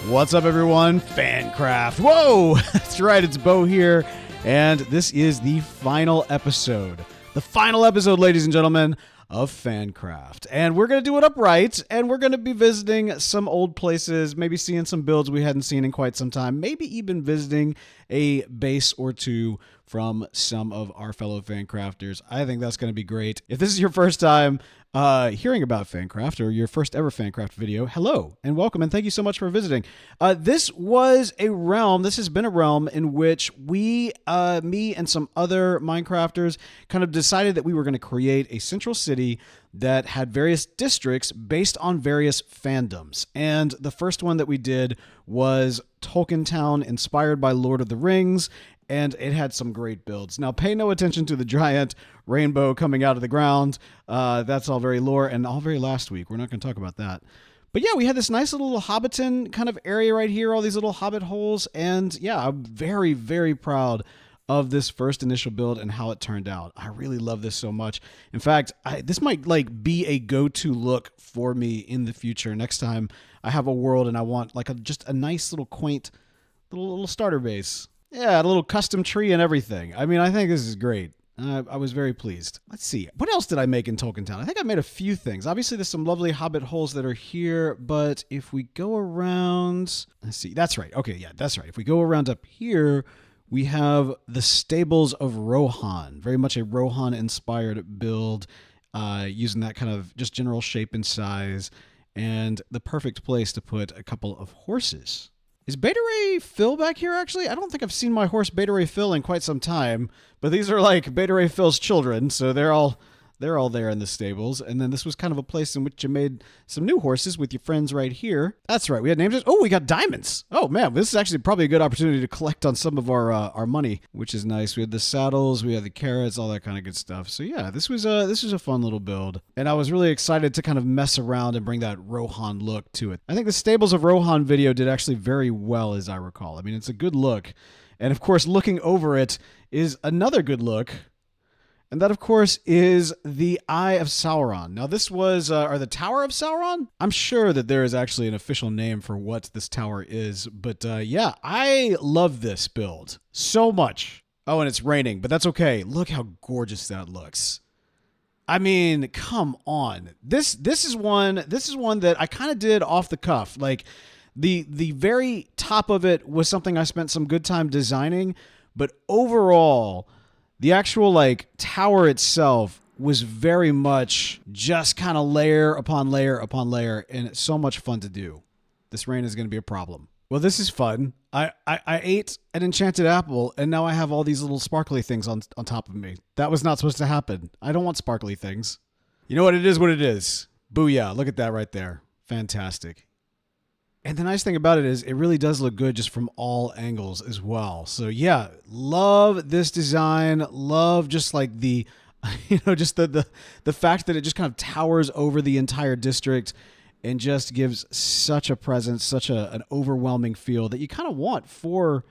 What's up, everyone? FANCRAFT. Whoa! That's right, it's Bo here, and this is the final episode. The final episode, ladies and gentlemen, of FANCRAFT. And we're going to do it upright, and we're going to be visiting some old places, maybe seeing some builds we hadn't seen in quite some time, maybe even visiting a base or two from some of our fellow FANCRAFTers. I think that's going to be great. If this is your first time hearing about FANCRAFT or your first ever FANCRAFT video, hello and welcome, and thank you so much for visiting. This has been a realm in which me and some other Minecrafters kind of decided that we were going to create a central city that had various districts based on various fandoms. And the first one that we did was Tolkien Town, inspired by Lord of the Rings, and it had some great builds. Now, pay no attention to the giant rainbow coming out of the ground. That's all very lore and all very last week. We're not going to talk about that. But yeah, we had this nice little Hobbiton kind of area right here, all these little hobbit holes. And yeah, I'm very, very proud of this first initial build and how it turned out. I really love this so much. In fact, this might be a go-to look for me in the future. Next time I have a world and I want just a nice little quaint little starter base. Yeah, a little custom tree and everything. I mean, I think this is great. I was very pleased. Let's see. What else did I make in Tolkien Town? I think I made a few things. Obviously, there's some lovely hobbit holes that are here, but if we go around... Let's see. That's right. Okay, yeah, that's right. If we go around up here, we have the Stables of Rohan. Very much a Rohan-inspired build, using that kind of just general shape and size, and the perfect place to put a couple of horses. Is Beta Ray Phil back here, actually? I don't think I've seen my horse Beta Ray Phil in quite some time, but these are like Beta Ray Phil's children, so they're all there in the stables. And then this was kind of a place in which you made some new horses with your friends right here. That's right, we had names. Oh, we got diamonds. Oh man, this is actually probably a good opportunity to collect on some of our money, which is nice. We had the saddles, we had the carrots, all that kind of good stuff. So yeah, this was a fun little build, and I was really excited to kind of mess around and bring that Rohan look to it. I think the Stables of Rohan video did actually very well, as I recall. I mean, it's a good look, and of course, looking over it is another good look. And that, of course, is the Eye of Sauron. Now, this was, or the Tower of Sauron? I'm sure that there is actually an official name for what this tower is. But yeah, I love this build so much. Oh, and it's raining, but that's okay. Look how gorgeous that looks. I mean, come on. This is one that I kind of did off the cuff. Like, the very top of it was something I spent some good time designing, but overall, the actual tower itself was very much just kind of layer upon layer upon layer, and it's so much fun to do. This rain is going to be a problem. Well, this is fun. I ate an enchanted apple, and now I have all these little sparkly things on top of me. That was not supposed to happen. I don't want sparkly things. You know what it is? What it is. Booyah. Look at that right there. Fantastic. And the nice thing about it is it really does look good just from all angles as well. So yeah, love this design. Love just like the, just the fact that it just kind of towers over the entire district and just gives such a presence, such an overwhelming feel that you kind of want for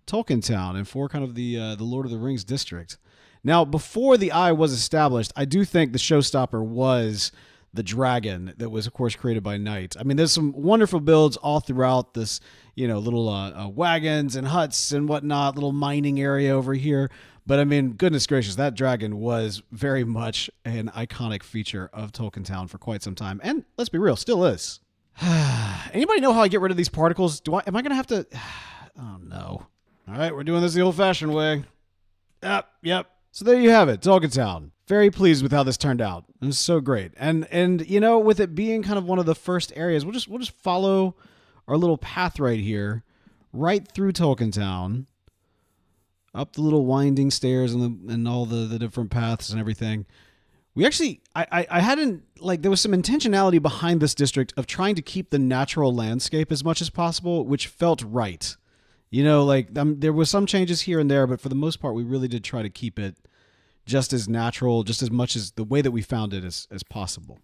Tolkien Town and for kind of the Lord of the Rings district. Now, before the Eye was established, I do think the showstopper was the dragon that was, of course, created by Knight. I mean, there's some wonderful builds all throughout this, little wagons and huts and whatnot, little mining area over here. But I mean, goodness gracious, that dragon was very much an iconic feature of Tolkien Town for quite some time. And let's be real, still is. Anybody know how I get rid of these particles? Am I going to have to? Oh, no. All right, we're doing this the old-fashioned way. Yep. So there you have it, Tolkien Town. Very pleased with how this turned out. It was so great. And with it being kind of one of the first areas, we'll just follow our little path right here, right through Tolkien Town, up the little winding stairs and all the different paths and everything. We actually, I hadn't, there was some intentionality behind this district of trying to keep the natural landscape as much as possible, which felt right. There was some changes here and there, but for the most part, we really did try to keep it just as natural, just as much as the way that we found it as possible.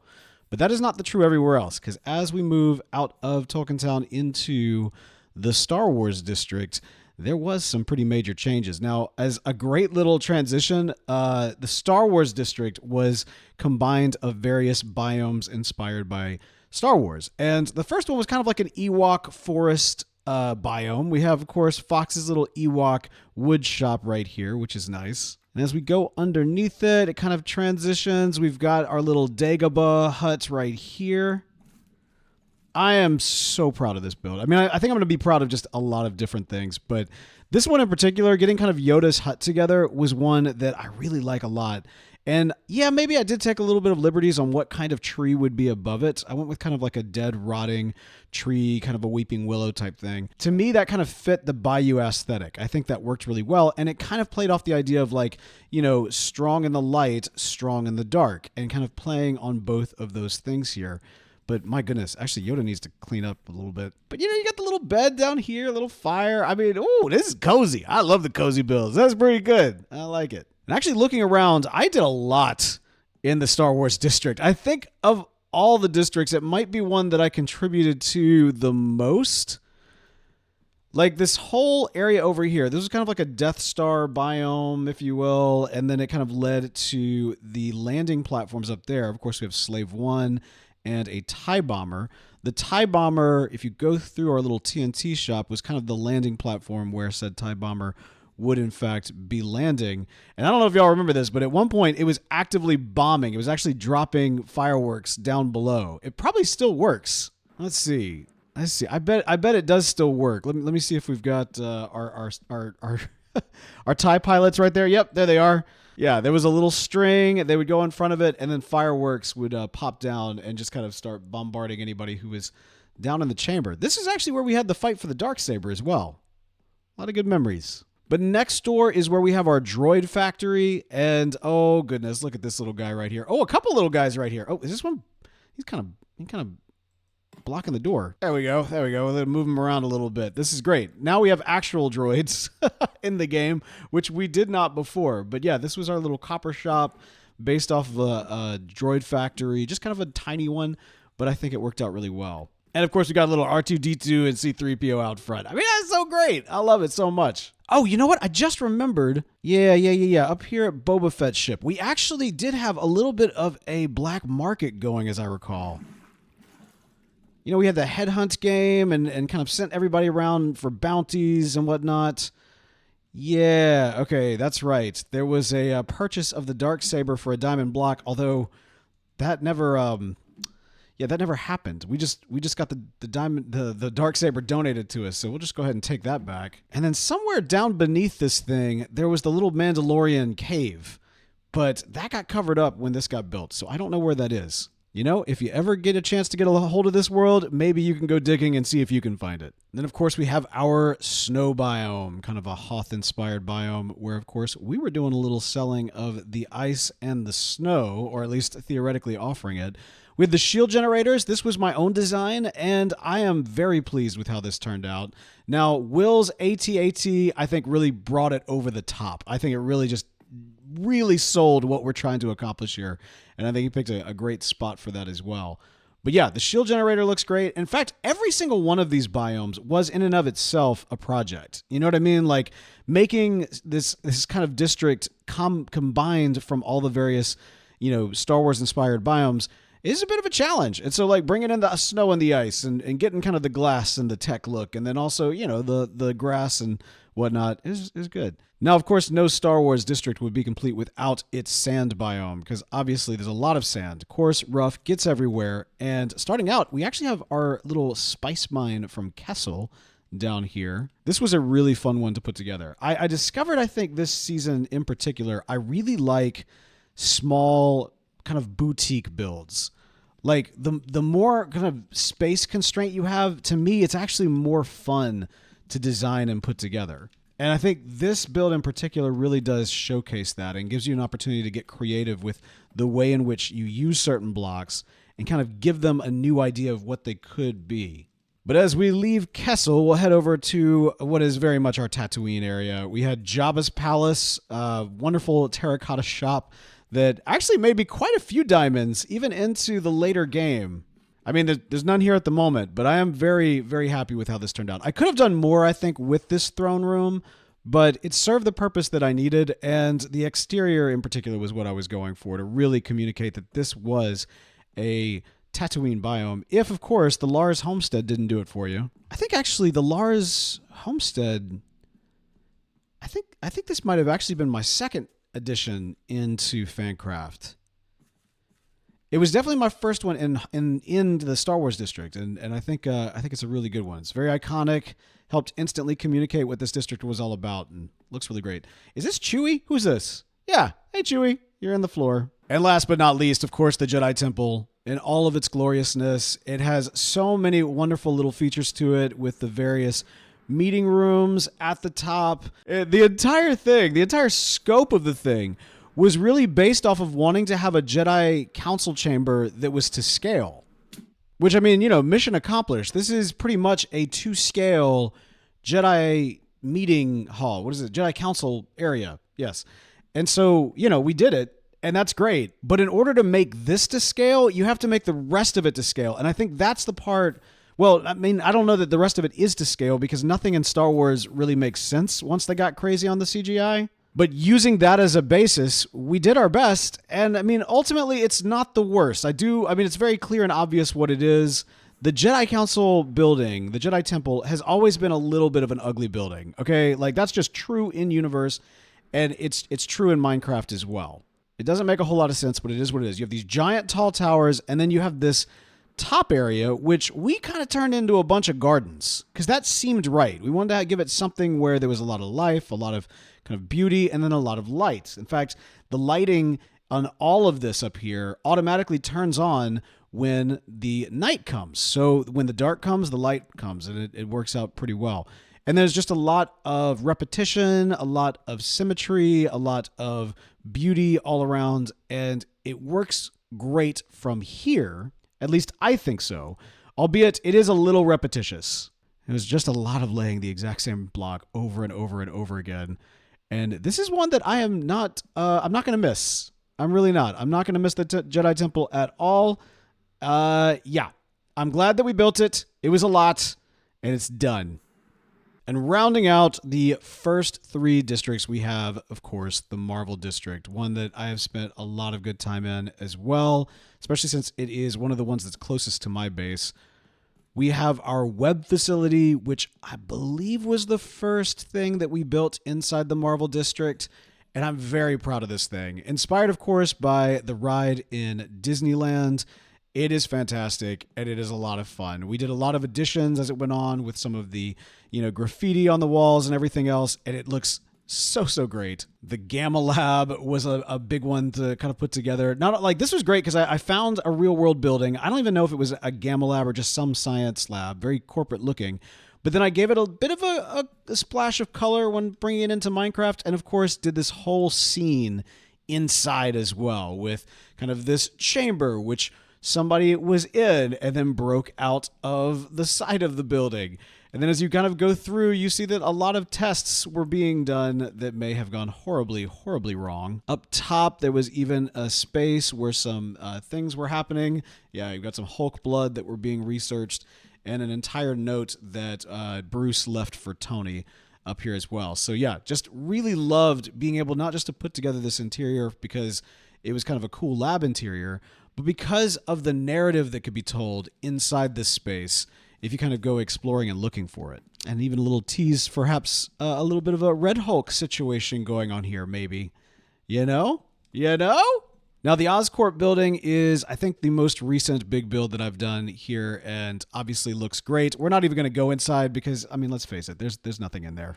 But that is not the true everywhere else, because as we move out of Tolkien Town into the Star Wars district, there was some pretty major changes. Now, as a great little transition, the Star Wars district was combined of various biomes inspired by Star Wars. And the first one was kind of like an Ewok forest biome. We have, of course, Fox's little Ewok wood shop right here, which is nice. And as we go underneath it, it kind of transitions. We've got our little Dagobah hut right here. I am so proud of this build. I mean, I think I'm going to be proud of just a lot of different things, but this one in particular, getting kind of Yoda's hut together, was one that I really like a lot. And yeah, maybe I did take a little bit of liberties on what kind of tree would be above it. I went with kind of like a dead, rotting tree, kind of a weeping willow type thing. To me, that kind of fit the Bayou aesthetic. I think that worked really well. And it kind of played off the idea of like, you know, strong in the light, strong in the dark, and kind of playing on both of those things here. But my goodness, actually, Yoda needs to clean up a little bit. But, you know, you got the little bed down here, a little fire. I mean, ooh, this is cozy. I love the cozy builds. That's pretty good. I like it. And actually, looking around, I did a lot in the Star Wars district. I think of all the districts, it might be one that I contributed to the most. Like this whole area over here, this was kind of like a Death Star biome, if you will. And then it kind of led to the landing platforms up there. Of course, we have Slave 1 and a TIE bomber. The TIE bomber, if you go through our little TNT shop, was kind of the landing platform where said TIE bomber would in fact be landing. And I don't know if y'all remember this, but at one point it was actively bombing. It was actually dropping fireworks down below. It probably still works. Let's see. I bet it does still work. Let me see if we've got our our TIE pilots right there. Yep, there they are. Yeah, there was a little string. They would go in front of it, and then fireworks would pop down and just kind of start bombarding anybody who was down in the chamber. This is actually where we had the fight for the Darksaber as well. A lot of good memories. But next door is where we have our droid factory, and oh goodness, look at this little guy right here. Oh, a couple little guys right here. Oh, is this one? He's kind of blocking the door. There we go. We'll move him around a little bit. This is great. Now we have actual droids in the game, which we did not before. But yeah, this was our little copper shop based off of a droid factory, just kind of a tiny one, but I think it worked out really well. And of course, we got a little R2-D2 and C-3PO out front. I mean, that's so great. I love it so much. Oh, you know what? I just remembered. Yeah. Up here at Boba Fett's ship, we actually did have a little bit of a black market going, as I recall. You know, we had the headhunt game and kind of sent everybody around for bounties and whatnot. Yeah, okay, that's right. There was a purchase of the Darksaber for a diamond block, although that never that never happened. We just got the Darksaber donated to us, so we'll just go ahead and take that back. And then somewhere down beneath this thing, there was the little Mandalorian cave, but that got covered up when this got built, so I don't know where that is. You know, if you ever get a chance to get a hold of this world, maybe you can go digging and see if you can find it. And then, of course, we have our snow biome, kind of a Hoth-inspired biome, where, of course, we were doing a little selling of the ice and the snow, or at least theoretically offering it. With the shield generators, this was my own design, and I am very pleased with how this turned out. Now, Will's AT-AT, I think, really brought it over the top. I think it really sold what we're trying to accomplish here, and I think he picked a great spot for that as well. But yeah, the shield generator looks great. In fact, every single one of these biomes was in and of itself a project. You know what I mean? Like making this kind of district combined from all the various, you know, Star Wars inspired biomes is a bit of a challenge. And so like bringing in the snow and the ice and getting kind of the glass and the tech look, and then also, you know, the grass and whatnot is good. Now, of course, no Star Wars district would be complete without its sand biome, because obviously there's a lot of sand. Coarse, rough, gets everywhere. And starting out, we actually have our little spice mine from Kessel down here. This was a really fun one to put together. I discovered, I think, this season in particular, I really like small kind of boutique builds. Like the more kind of space constraint you have, to me, it's actually more fun to design and put together. And I think this build in particular really does showcase that and gives you an opportunity to get creative with the way in which you use certain blocks and kind of give them a new idea of what they could be. But as we leave Kessel, we'll head over to what is very much our Tatooine area. We had Jabba's Palace, a wonderful terracotta shop that actually made me quite a few diamonds, even into the later game. I mean, there's none here at the moment, but I am very, very happy with how this turned out. I could have done more, I think, with this throne room, but it served the purpose that I needed, and the exterior in particular was what I was going for, to really communicate that this was a Tatooine biome, if, of course, the Lars homestead didn't do it for you. I think, actually, the Lars homestead, I think this might have actually been my second addition into FANCRAFT. It was definitely my first one in the Star Wars district, and I think it's a really good one. It's very iconic, helped instantly communicate what this district was all about, and looks really great. Is this Chewie? Who's this? Yeah, hey Chewie, you're in the floor. And last but not least, of course, the Jedi Temple in all of its gloriousness. It has so many wonderful little features to it, with the various meeting rooms at the top. The entire thing, the entire scope of the thing, was really based off of wanting to have a Jedi Council chamber that was to scale. Which, I mean, you know, mission accomplished. This is pretty much a to-scale Jedi meeting hall. What is it? Jedi Council area. Yes. And so, you know, we did it, and that's great. But in order to make this to scale, you have to make the rest of it to scale. And I think that's the part... Well, I mean, I don't know that the rest of it is to scale, because nothing in Star Wars really makes sense once they got crazy on the CGI. But using that as a basis, we did our best. And I mean, ultimately, it's not the worst. I mean, it's very clear and obvious what it is. The Jedi Council building, the Jedi Temple, has always been a little bit of an ugly building. Okay, like that's just true in universe, and it's true in Minecraft as well. It doesn't make a whole lot of sense, but it is what it is. You have these giant tall towers, and then you have this top area, which we kind of turned into a bunch of gardens, because that seemed right. We wanted to give it something where there was a lot of life, a lot of kind of beauty, and then a lot of light. In fact, the lighting on all of this up here automatically turns on when the night comes. So when the dark comes, the light comes, and it works out pretty well. And there's just a lot of repetition, a lot of symmetry, a lot of beauty all around, and it works great from here. At least I think so, albeit it is a little repetitious. It was just a lot of laying the exact same block over and over and over again. And this is one that I'm not going to miss. I'm really not. I'm not going to miss the Jedi Temple at all. Yeah, I'm glad that we built it. It was a lot, and it's done. And rounding out the first three districts, we have, of course, the Marvel District, one that I have spent a lot of good time in as well, especially since it is one of the ones that's closest to my base. We have our web facility, which I believe was the first thing that we built inside the Marvel District, and I'm very proud of this thing. Inspired, of course, by the ride in Disneyland. It is fantastic, and it is a lot of fun. We did a lot of additions as it went on with some of the, graffiti on the walls and everything else, and it looks so great. The Gamma Lab was a big one to kind of put together. Not like this was great because I found a real world building. I don't even know if it was a Gamma Lab or just some science lab, very corporate looking. But then I gave it a bit of a splash of color when bringing it into Minecraft, and of course did this whole scene inside as well with kind of this chamber, which somebody was in and then broke out of the side of the building. And then as you kind of go through, you see that a lot of tests were being done that may have gone horribly wrong. Up top, there was even a space where some things were happening. Yeah, you've got some Hulk blood that were being researched, and an entire note that Bruce left for Tony up here as well. So yeah, just really loved being able not just to put together this interior because it was kind of a cool lab interior, but because of the narrative that could be told inside this space if you kind of go exploring and looking for it. And even a little tease, perhaps a little bit of a Red Hulk situation going on here, maybe. You know? Now, the Oscorp building is, I think, the most recent big build that I've done here, and obviously looks great. We're not even going to go inside because, I mean, let's face it, there's nothing in there.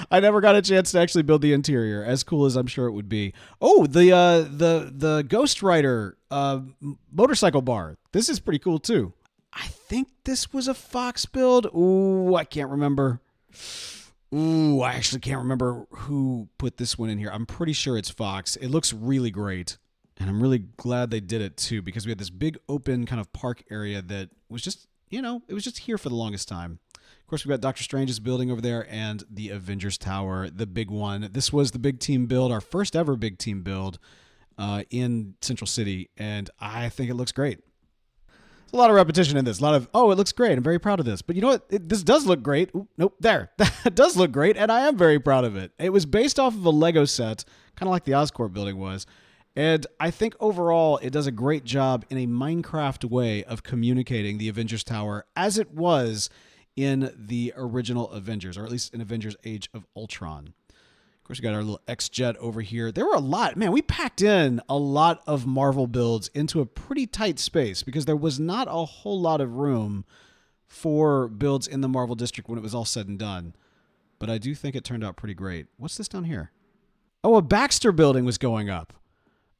I never got a chance to actually build the interior, as cool as I'm sure it would be. Oh, the Ghost Rider motorcycle bar. This is pretty cool, too. I think this was a Fox build. Ooh, I can't remember. Ooh, I actually can't remember who put this one in here. I'm pretty sure it's Fox. It looks really great. And I'm really glad they did it too, because we had this big open kind of park area that was just, it was just here for the longest time. Of course, we've got Doctor Strange's building over there and the Avengers Tower, the big one. This was the big team build, our first ever big team build in Central City, and I think it looks great. There's a lot of repetition in this. A lot of, oh, it looks great. I'm very proud of this. But you know what? This does look great. Ooh, nope, there. That does look great, and I am very proud of it. It was based off of a Lego set, kind of like the Oscorp building was. And I think overall, it does a great job in a Minecraft way of communicating the Avengers Tower as it was in the original Avengers, or at least in Avengers Age of Ultron. Of course, we got our little X-Jet over here. There were a lot. Man, we packed in a lot of Marvel builds into a pretty tight space because there was not a whole lot of room for builds in the Marvel District when it was all said and done. But I do think it turned out pretty great. What's this down here? Oh, a Baxter building was going up.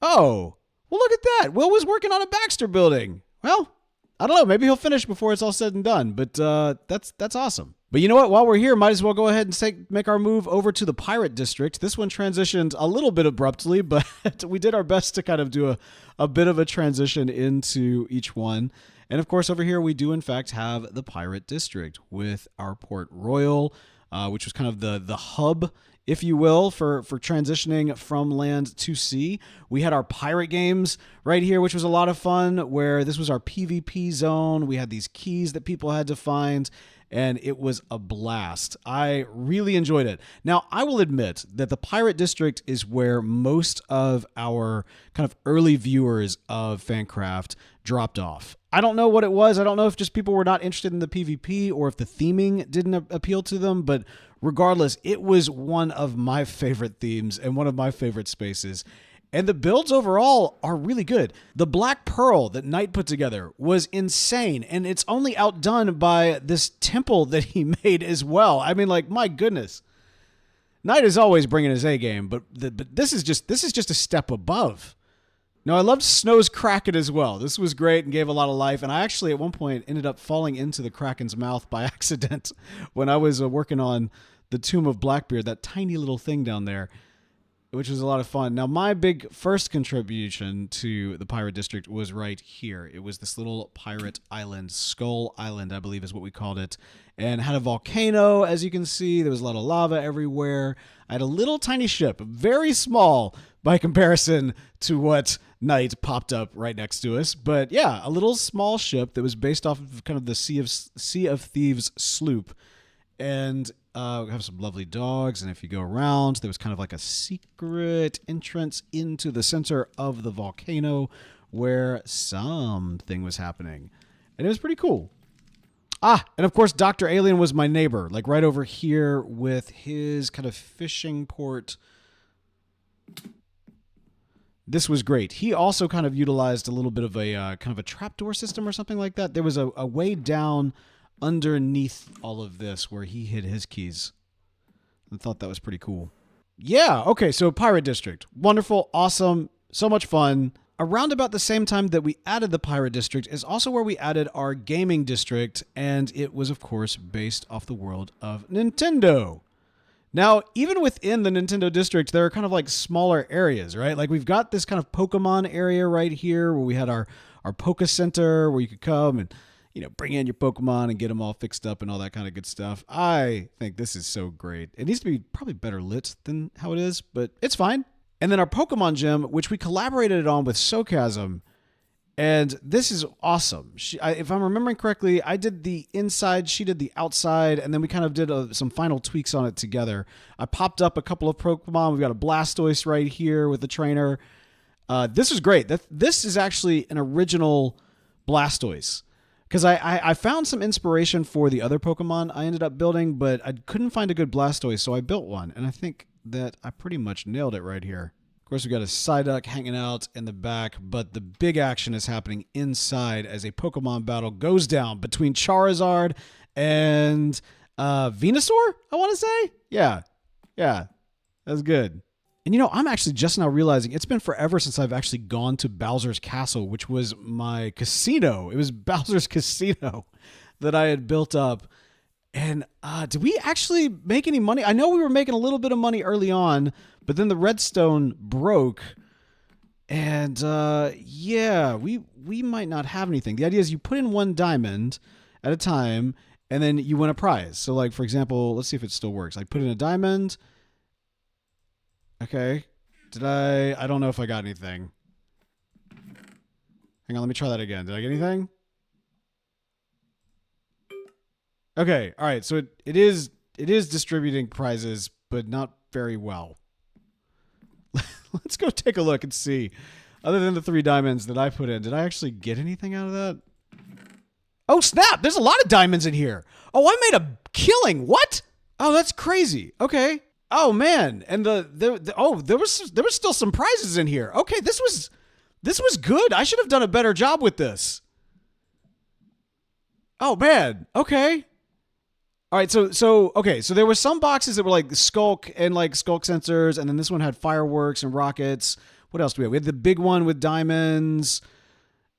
Oh, well, look at that. Will was working on a Baxter building. Well, I don't know. Maybe he'll finish before it's all said and done, but that's awesome. But you know what? While we're here, might as well go ahead and make our move over to the Pirate District. This one transitioned a little bit abruptly, but we did our best to kind of do a bit of a transition into each one. And of course, over here, we do in fact have the Pirate District with our Port Royal, which was kind of the hub, if you will, for transitioning from land to sea. We had our pirate games right here, which was a lot of fun, where this was our PvP zone. We had these keys that people had to find, and it was a blast. I really enjoyed it. Now, I will admit that the Pirate District is where most of our kind of early viewers of FANCRAFT dropped off. I don't know what it was. I don't know if just people were not interested in the PvP or if the theming didn't appeal to them, but regardless, it was one of my favorite themes and one of my favorite spaces. And the builds overall are really good. The Black Pearl that Knight put together was insane, and it's only outdone by this temple that he made as well. I mean, like, my goodness. Knight is always bringing his A game, but this is just a step above. Now, I loved Snow's Kraken as well. This was great and gave a lot of life, and I actually at one point ended up falling into the Kraken's mouth by accident when I was working on the Tomb of Blackbeard, that tiny little thing down there, which was a lot of fun. Now, my big first contribution to the Pirate District was right here. It was this little pirate island, Skull Island, I believe is what we called it, and had a volcano, as you can see. There was a lot of lava everywhere. I had a little tiny ship, very small by comparison to what Knight popped up right next to us. But yeah, a little small ship that was based off of kind of the Sea of Thieves sloop. And we have some lovely dogs, and if you go around, there was kind of like a secret entrance into the center of the volcano where something was happening. And it was pretty cool. Ah, and of course, Dr. Alien was my neighbor, like right over here with his kind of fishing port. This was great. He also kind of utilized a little bit of a kind of a trapdoor system or something like that. There was a way down underneath all of this where he hid his keys. I thought that was pretty cool. Yeah, okay, so Pirate District. Wonderful, awesome, so much fun. Around about the same time that we added the Pirate District is also where we added our Gaming District, and it was, of course, based off the world of Nintendo. Now, even within the Nintendo District, there are kind of like smaller areas, right? Like we've got this kind of Pokemon area right here where we had our Poke Center where you could come and, you know, bring in your Pokemon and get them all fixed up and all that kind of good stuff. I think this is so great. It needs to be probably better lit than how it is, but it's fine. And then our Pokemon Gym, which we collaborated on with Socasm, and this is awesome. If I'm remembering correctly, I did the inside, she did the outside, and then we kind of did some final tweaks on it together. I popped up a couple of Pokemon. We've got a Blastoise right here with the trainer. This is great. This is actually an original Blastoise. Because I found some inspiration for the other Pokemon I ended up building, but I couldn't find a good Blastoise, so I built one. And I think that I pretty much nailed it right here. Of course, we got a Psyduck hanging out in the back, but the big action is happening inside as a Pokemon battle goes down between Charizard and Venusaur, I want to say? Yeah, that's good. And you know, I'm actually just now realizing it's been forever since I've actually gone to Bowser's Castle, which was my casino. It was Bowser's Casino that I had built up. And did we actually make any money? I know we were making a little bit of money early on, but then the redstone broke. And yeah, we might not have anything. The idea is you put in one diamond at a time, and then you win a prize. So like, for example, let's see if it still works. I put in a diamond. Okay. I don't know if I got anything. Hang on, let me try that again. Did I get anything? Okay, all right. So it is distributing prizes, but not very well. Let's go take a look and see. Other than the 3 diamonds that I put in, did I actually get anything out of that? Oh, snap! There's a lot of diamonds in here. Oh, I made a killing. What? Oh, that's crazy. Okay. Oh man, and there was still some prizes in here. Okay, this was good. I should have done a better job with this. Oh man. Okay. All right, so there were some boxes that were like skulk and like skulk sensors, and then this one had fireworks and rockets. What else do we have? We had the big one with diamonds,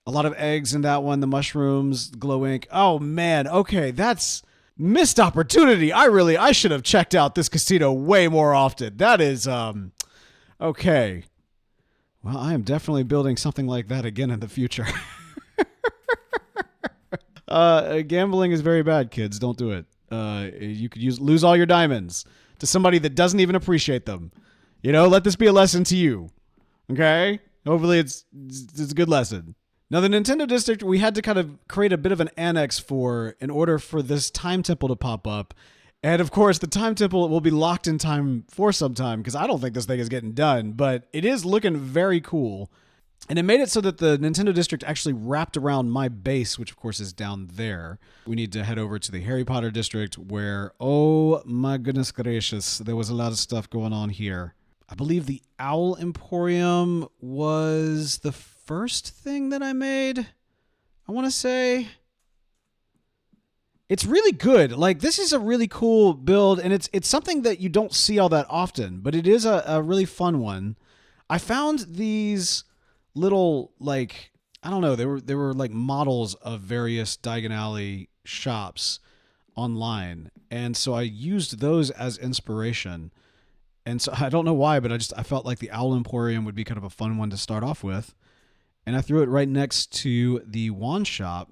a lot of eggs in that one, the mushrooms, glow ink. Oh man, okay, that's missed opportunity. I should have checked out this casino way more often. That is okay. Well, I am definitely building something like that again in the future. Gambling is very bad, kids. Don't do it. You could lose all your diamonds to somebody that doesn't even appreciate them. You know, let this be a lesson to you. Okay? Hopefully it's a good lesson. Now, the Nintendo District, we had to kind of create a bit of an annex for in order for this time temple to pop up. And of course, the time temple will be locked in time for some time because I don't think this thing is getting done, but it is looking very cool. And it made it so that the Nintendo District actually wrapped around my base, which of course is down there. We need to head over to the Harry Potter District where, oh my goodness gracious, there was a lot of stuff going on here. I believe the Owl Emporium was the first thing that I made. I want to say it's really good. Like, this is a really cool build, and it's something that you don't see all that often, but it is a really fun one. I found these little, like, I don't know, they were like models of various Diagon Alley shops online, and so I used those as inspiration. And so I don't know why, but I felt like the Owl Emporium would be kind of a fun one to start off with. And I threw it right next to the wand shop,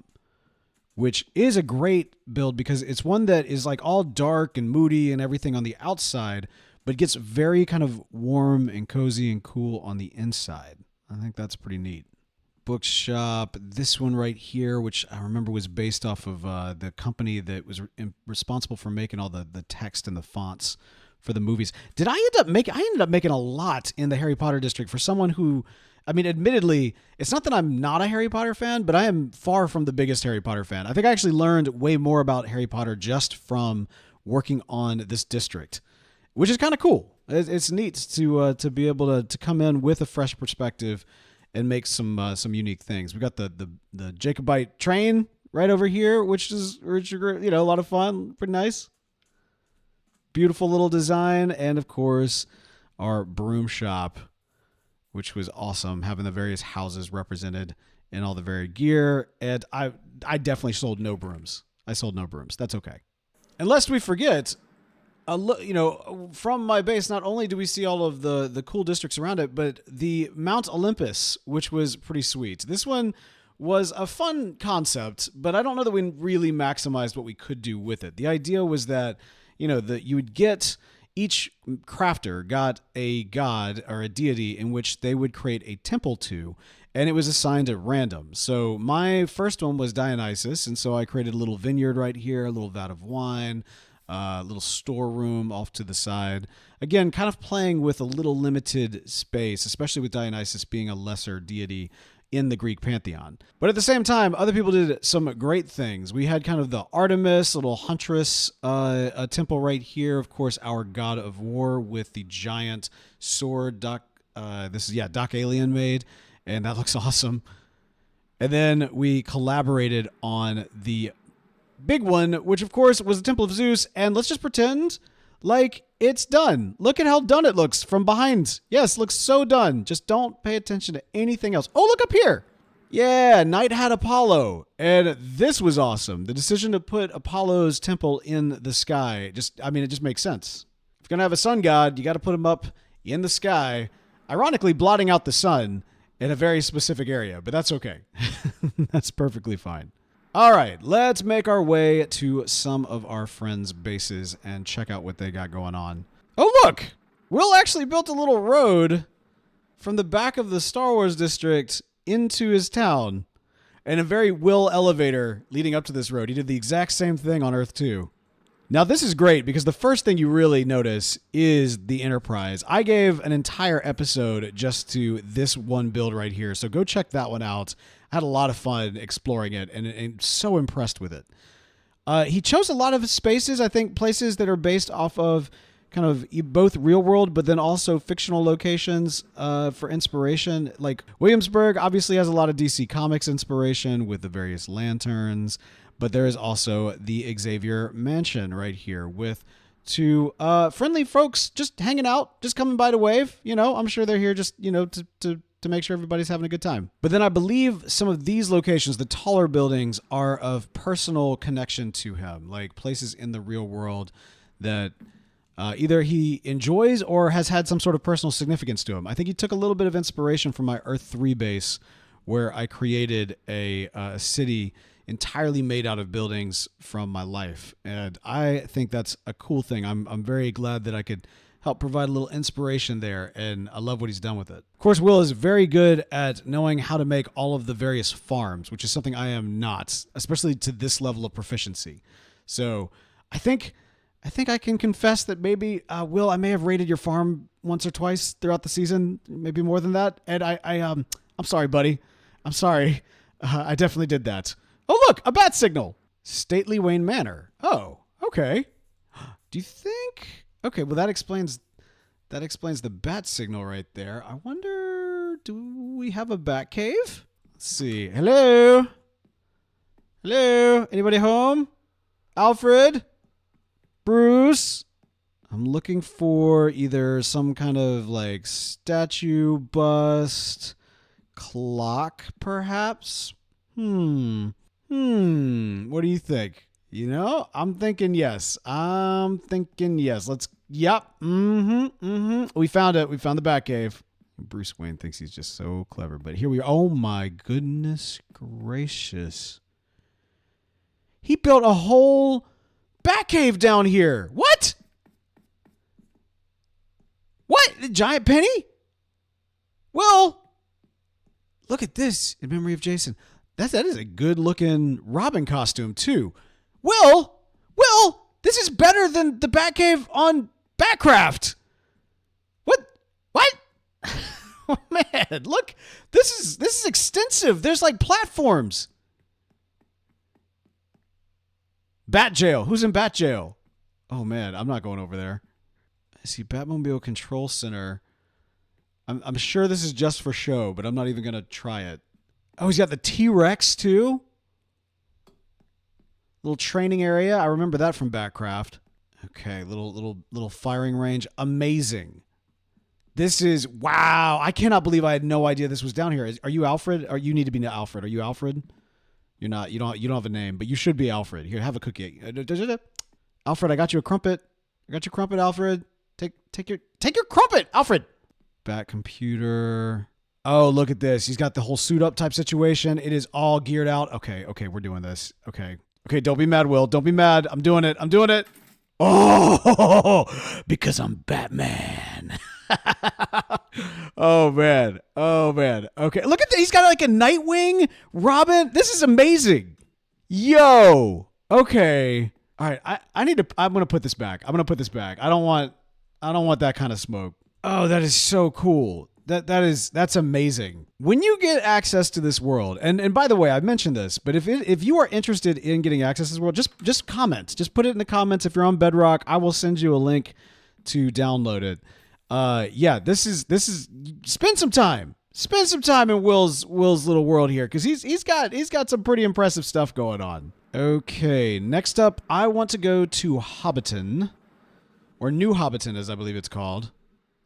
which is a great build because it's one that is like all dark and moody and everything on the outside, but gets very kind of warm and cozy and cool on the inside. I think that's pretty neat. Bookshop, this one right here, which I remember was based off of the company that was responsible for making all the text and the fonts for the movies. I ended up making a lot in the Harry Potter district for someone who, I mean, admittedly, it's not that I'm not a Harry Potter fan, but I am far from the biggest Harry Potter fan. I think I actually learned way more about Harry Potter just from working on this district, which is kind of cool. It's neat to be able to come in with a fresh perspective and make some unique things. We got the Jacobite train right over here, which is, you know, a lot of fun, pretty nice. Beautiful little design, and of course, our broom shop, which was awesome, having the various houses represented in all the varied gear. And I definitely sold no brooms. I sold no brooms. That's okay. And lest we forget, you know, from my base, not only do we see all of the cool districts around it, but the Mount Olympus, which was pretty sweet. This one was a fun concept, but I don't know that we really maximized what we could do with it. The idea was that, you know, that you would get, each crafter got a god or a deity in which they would create a temple to, and it was assigned at random. So my first one was Dionysus, and so I created a little vineyard right here, a little vat of wine, a little storeroom off to the side. Again, kind of playing with a little limited space, especially with Dionysus being a lesser deity in the Greek pantheon. But at the same time, other people did some great things. We had kind of the Artemis, little huntress a temple right here. Of course, our god of war with the giant sword Doc Alien made, and that looks awesome. And then we collaborated on the big one, which of course was the Temple of Zeus, and let's just pretend like it's done. Look at how done it looks from behind. Yes, looks so done. Just don't pay attention to anything else. Oh, look up here. Yeah, Night had Apollo. And this was awesome. The decision to put Apollo's temple in the sky. It just makes sense. If you're going to have a sun god, you got to put him up in the sky. Ironically, blotting out the sun in a very specific area, but that's okay. That's perfectly fine. All right, let's make our way to some of our friends' bases and check out what they got going on. Oh, look! Will actually built a little road from the back of the Star Wars district into his town. And a very Will elevator leading up to this road. He did the exact same thing on Earth 2. Now, this is great because the first thing you really notice is the Enterprise. I gave an entire episode just to this one build right here, so go check that one out. I had a lot of fun exploring it and so impressed with it. He chose a lot of spaces, I think places that are based off of kind of both real world, but then also fictional locations for inspiration. Like Williamsburg obviously has a lot of DC Comics inspiration with the various lanterns, but there is also the Xavier Mansion right here with two friendly folks just hanging out, just coming by to wave. You know, I'm sure they're here just, you know, to make sure everybody's having a good time. But then I believe some of these locations, the taller buildings, are of personal connection to him, like places in the real world that either he enjoys or has had some sort of personal significance to him. I think he took a little bit of inspiration from my Earth 3 base, where I created a city entirely made out of buildings from my life. And I think that's a cool thing. I'm very glad that I could help provide a little inspiration there, and I love what he's done with it. Of course, Will is very good at knowing how to make all of the various farms, which is something I am not, especially to this level of proficiency. So I think I can confess that maybe, Will, I may have raided your farm once or twice throughout the season, maybe more than that. And I'm sorry, buddy. I'm sorry. I definitely did that. Oh, look, a bat signal. Stately Wayne Manor. Oh, okay. Do you think? Okay, well, that explains the bat signal right there. I wonder, do we have a bat cave? Let's see. Hello? Hello? Anybody home? Alfred? Bruce? I'm looking for either some kind of like statue, bust, clock, perhaps? What do you think? You know, I'm thinking yes. Yep. We found it. We found the Batcave. Bruce Wayne thinks he's just so clever, but here we are. Oh my goodness gracious. He built a whole Batcave down here. What? What? The giant penny? Well, look at this in memory of Jason. That is a good looking Robin costume too. Will, this is better than the Batcave on BATCRAFT. What? Oh, man, look, this is extensive. There's like platforms. Bat jail. Who's in Bat jail? Oh man, I'm not going over there. I see Batmobile Control Center. I'm sure this is just for show, but I'm not even gonna try it. Oh, he's got the T-Rex too. Little training area. I remember that from BATCRAFT. Okay, little firing range. Amazing. This is wow. I cannot believe I had no idea this was down here. Are you Alfred? Or you need to be Alfred. Are you Alfred? You're not. You don't have a name, but you should be Alfred. Here, have a cookie. Alfred, I got you a crumpet. I got your crumpet, Alfred. Take your crumpet, Alfred. Bat computer. Oh, look at this. He's got the whole suit up type situation. It is all geared out. Okay, we're doing this. Okay, don't be mad, Will. Don't be mad. I'm doing it. Oh, because I'm Batman. Oh, man. Okay, look at that. He's got like a Nightwing, Robin. This is amazing. Yo. Okay. All right. I'm going to put this back. I don't want that kind of smoke. Oh, that is so cool. That's amazing. When you get access to this world, and by the way, I mentioned this, but if you are interested in getting access to this world, just comment. Just put it in the comments. If you're on Bedrock, I will send you a link to download it. Yeah, this is spend some time in Will's little world here, because he's got some pretty impressive stuff going on. Okay, next up, I want to go to Hobbiton, or New Hobbiton, as I believe it's called.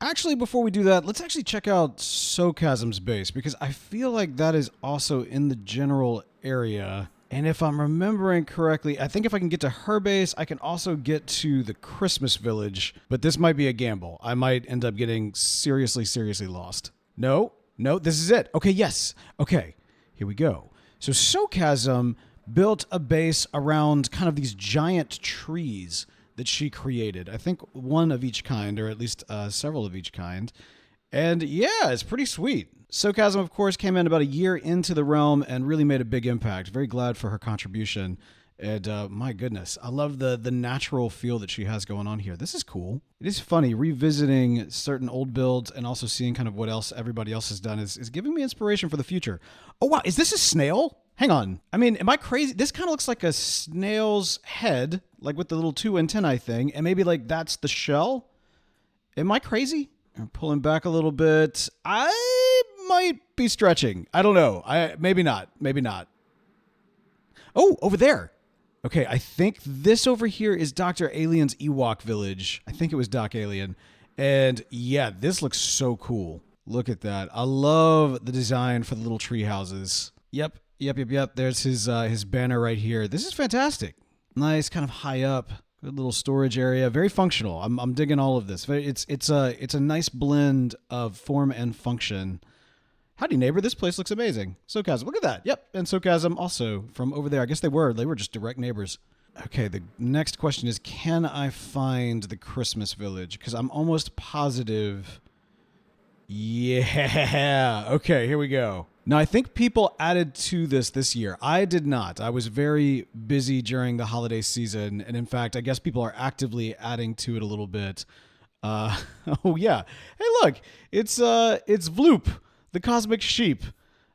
Actually, before we do that, let's actually check out Socasm's base, because I feel like that is also in the general area. And if I'm remembering correctly, I think if I can get to her base, I can also get to the Christmas village. But this might be a gamble. I might end up getting seriously lost. No, this is it. Okay, yes. Okay, here we go. So Socasm built a base around kind of these giant trees that she created. I think one of each kind, or at least several of each kind. And yeah, it's pretty sweet. Socasm, of course, came in about a year into the realm and really made a big impact. Very glad for her contribution. And my goodness, I love the natural feel that she has going on here. This is cool. It is funny revisiting certain old builds and also seeing kind of what else everybody else has done is giving me inspiration for the future. Oh, wow. Is this a snail? Hang on. I mean, am I crazy? This kind of looks like a snail's head, like with the little 2 antennae thing. And maybe like that's the shell. Am I crazy? I'm pulling back a little bit. I might be stretching. I don't know. Maybe not. Maybe not. Oh, over there. Okay, I think this over here is Dr. Alien's Ewok village. I think it was Doc Alien. And yeah, this looks so cool. Look at that. I love the design for the little tree houses. Yep. There's his banner right here. This is fantastic. Nice, kind of high up. Good little storage area. Very functional. I'm digging all of this. It's a nice blend of form and function. Howdy, neighbor. This place looks amazing. Socasm. Look at that. Yep. And Socasm also from over there. I guess they were just direct neighbors. Okay, the next question is, can I find the Christmas village? Because I'm almost positive. Yeah. Okay, here we go. Now, I think people added to this year. I did not. I was very busy during the holiday season. And in fact, I guess people are actively adding to it a little bit. Oh, yeah. Hey, look. It's Vloop, the cosmic sheep.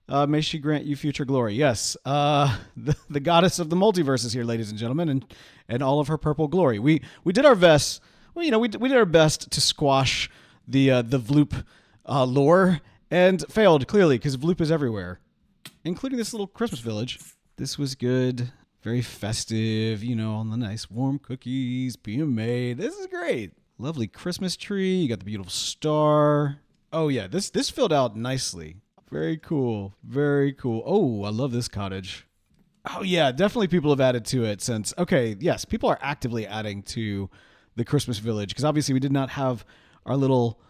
May she grant you future glory. Yes, the goddess of the multiverse is here, ladies and gentlemen, and all of her purple glory. We did our best. Well, we did our best to squash the Vloop lore, and failed clearly because Vloop is everywhere, including this little Christmas village. This was good, very festive. All the nice warm cookies being made. This is great. Lovely Christmas tree. You got the beautiful star. Oh yeah, this filled out nicely. Very cool. Very cool. Oh, I love this cottage. Oh yeah, definitely people have added to it since. Okay, yes, people are actively adding to the Christmas village because obviously we did not have our little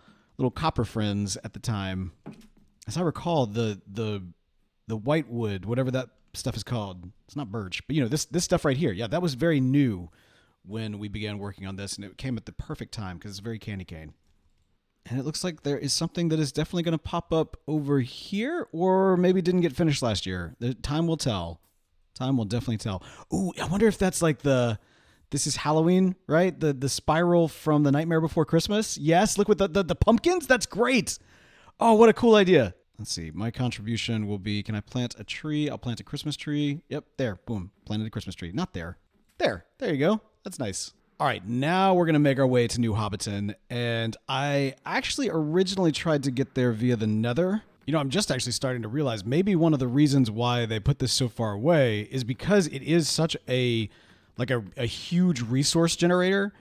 copper friends at the time. As I recall, the whitewood, whatever that stuff is called, it's not birch, but this stuff right here. Yeah, that was very new when we began working on this, and it came at the perfect time because it's very candy cane. And it looks like there is something that is definitely going to pop up over here, or maybe didn't get finished last year. The time will tell. Time will definitely tell. Ooh, I wonder if that's like this is Halloween, right? The spiral from The Nightmare Before Christmas. Yes, look with the pumpkins. That's great. Oh, what a cool idea. Let's see. My contribution will be, can I plant a tree? I'll plant a Christmas tree. Yep, there. Boom. Planted a Christmas tree. Not there. There you go. That's nice. All right, now we're going to make our way to New Hobbiton, and I actually originally tried to get there via the Nether. I'm just actually starting to realize maybe one of the reasons why they put this so far away is because it is such a huge resource generator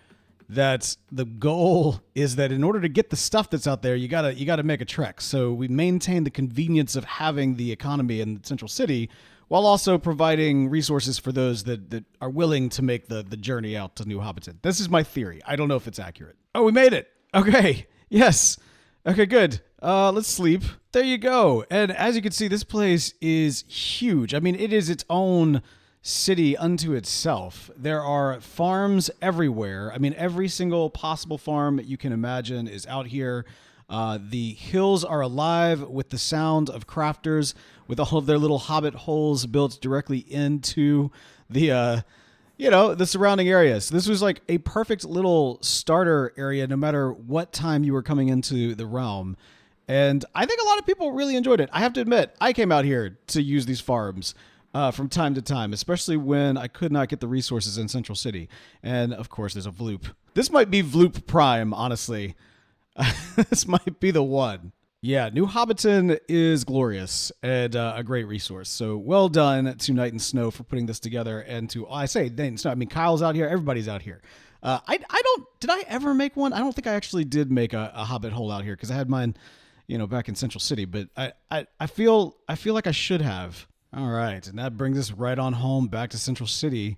that the goal is that in order to get the stuff that's out there, you gotta make a trek. So we maintain the convenience of having the economy in Central City, while also providing resources for those that are willing to make the journey out to New Hobbiton. This is my theory. I don't know if it's accurate. Oh, we made it. Okay. Yes. Okay, good. Let's sleep. There you go. And as you can see, this place is huge. I mean, it is its own city unto itself. There are farms everywhere. I mean, every single possible farm you can imagine is out here. The hills are alive with the sound of crafters, with all of their little hobbit holes built directly into the surrounding areas. So this was like a perfect little starter area, no matter what time you were coming into the realm. And I think a lot of people really enjoyed it. I have to admit, I came out here to use these farms from time to time, especially when I could not get the resources in Central City. And of course, there's a Vloop. This might be Vloop Prime, honestly. This might be the one. Yeah, New Hobbiton is glorious and a great resource. So well done to Night and Snow for putting this together, and to Night and Snow. I mean, Kyle's out here. Everybody's out here. Did I ever make one? I don't think I actually did make a Hobbit hole out here because I had mine, back in Central City. But I feel like I should have. All right, and that brings us right on home back to Central City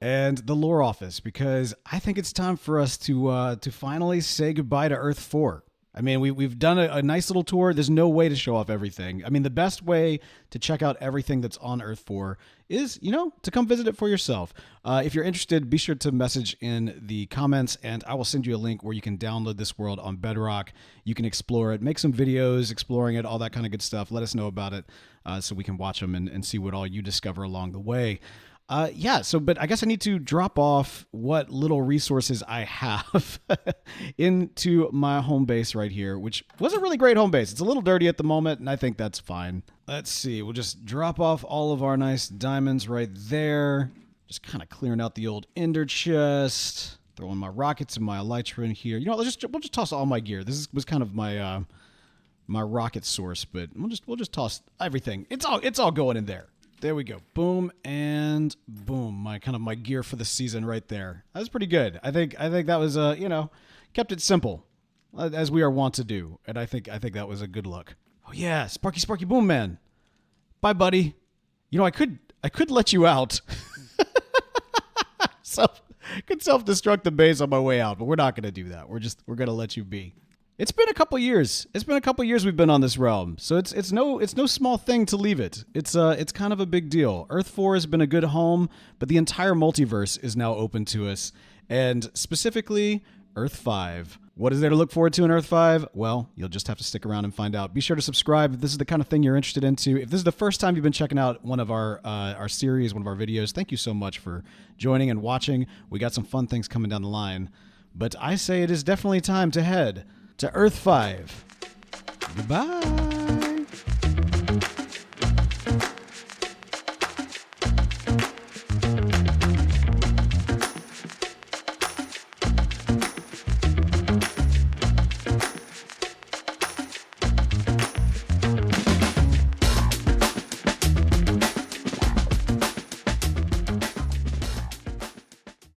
and the lore office, because I think it's time for us to finally say goodbye to Earth 4. I mean, we've done a nice little tour. There's no way to show off everything. I mean, the best way to check out everything that's on Earth 4 is, to come visit it for yourself. If you're interested, be sure to message in the comments, and I will send you a link where you can download this world on Bedrock. You can explore it, make some videos exploring it, all that kind of good stuff. Let us know about it so we can watch them and see what all you discover along the way. But I guess I need to drop off what little resources I have into my home base right here, which was a really great home base. It's a little dirty at the moment, and I think that's fine. Let's see. We'll just drop off all of our nice diamonds right there. Just kind of clearing out the old ender chest. Throwing my rockets and my elytra in here. We'll just toss all my gear. This was kind of my my rocket source, but we'll just toss everything. It's all going in there. There we go. Boom and boom. My gear for the season right there. That was pretty good. I think that was kept it simple, as we are wont to do, and I think that was a good look. Oh yeah, Sparky Boom Man. Bye, buddy. I could let you out. Could self-destruct the base on my way out, but we're not going to do that. We're going to let you be. It's been a couple years. We've been on this realm, so it's no small thing to leave it. It's kind of a big deal. Earth 4 has been a good home, but the entire multiverse is now open to us, and specifically Earth 5. What is there to look forward to in Earth 5? Well, you'll just have to stick around and find out. Be sure to subscribe if this is the kind of thing you're interested into. If this is the first time you've been checking out one of our series, one of our videos, thank you so much for joining and watching. We got some fun things coming down the line, but I say it is definitely time to head to Earth 5. Goodbye.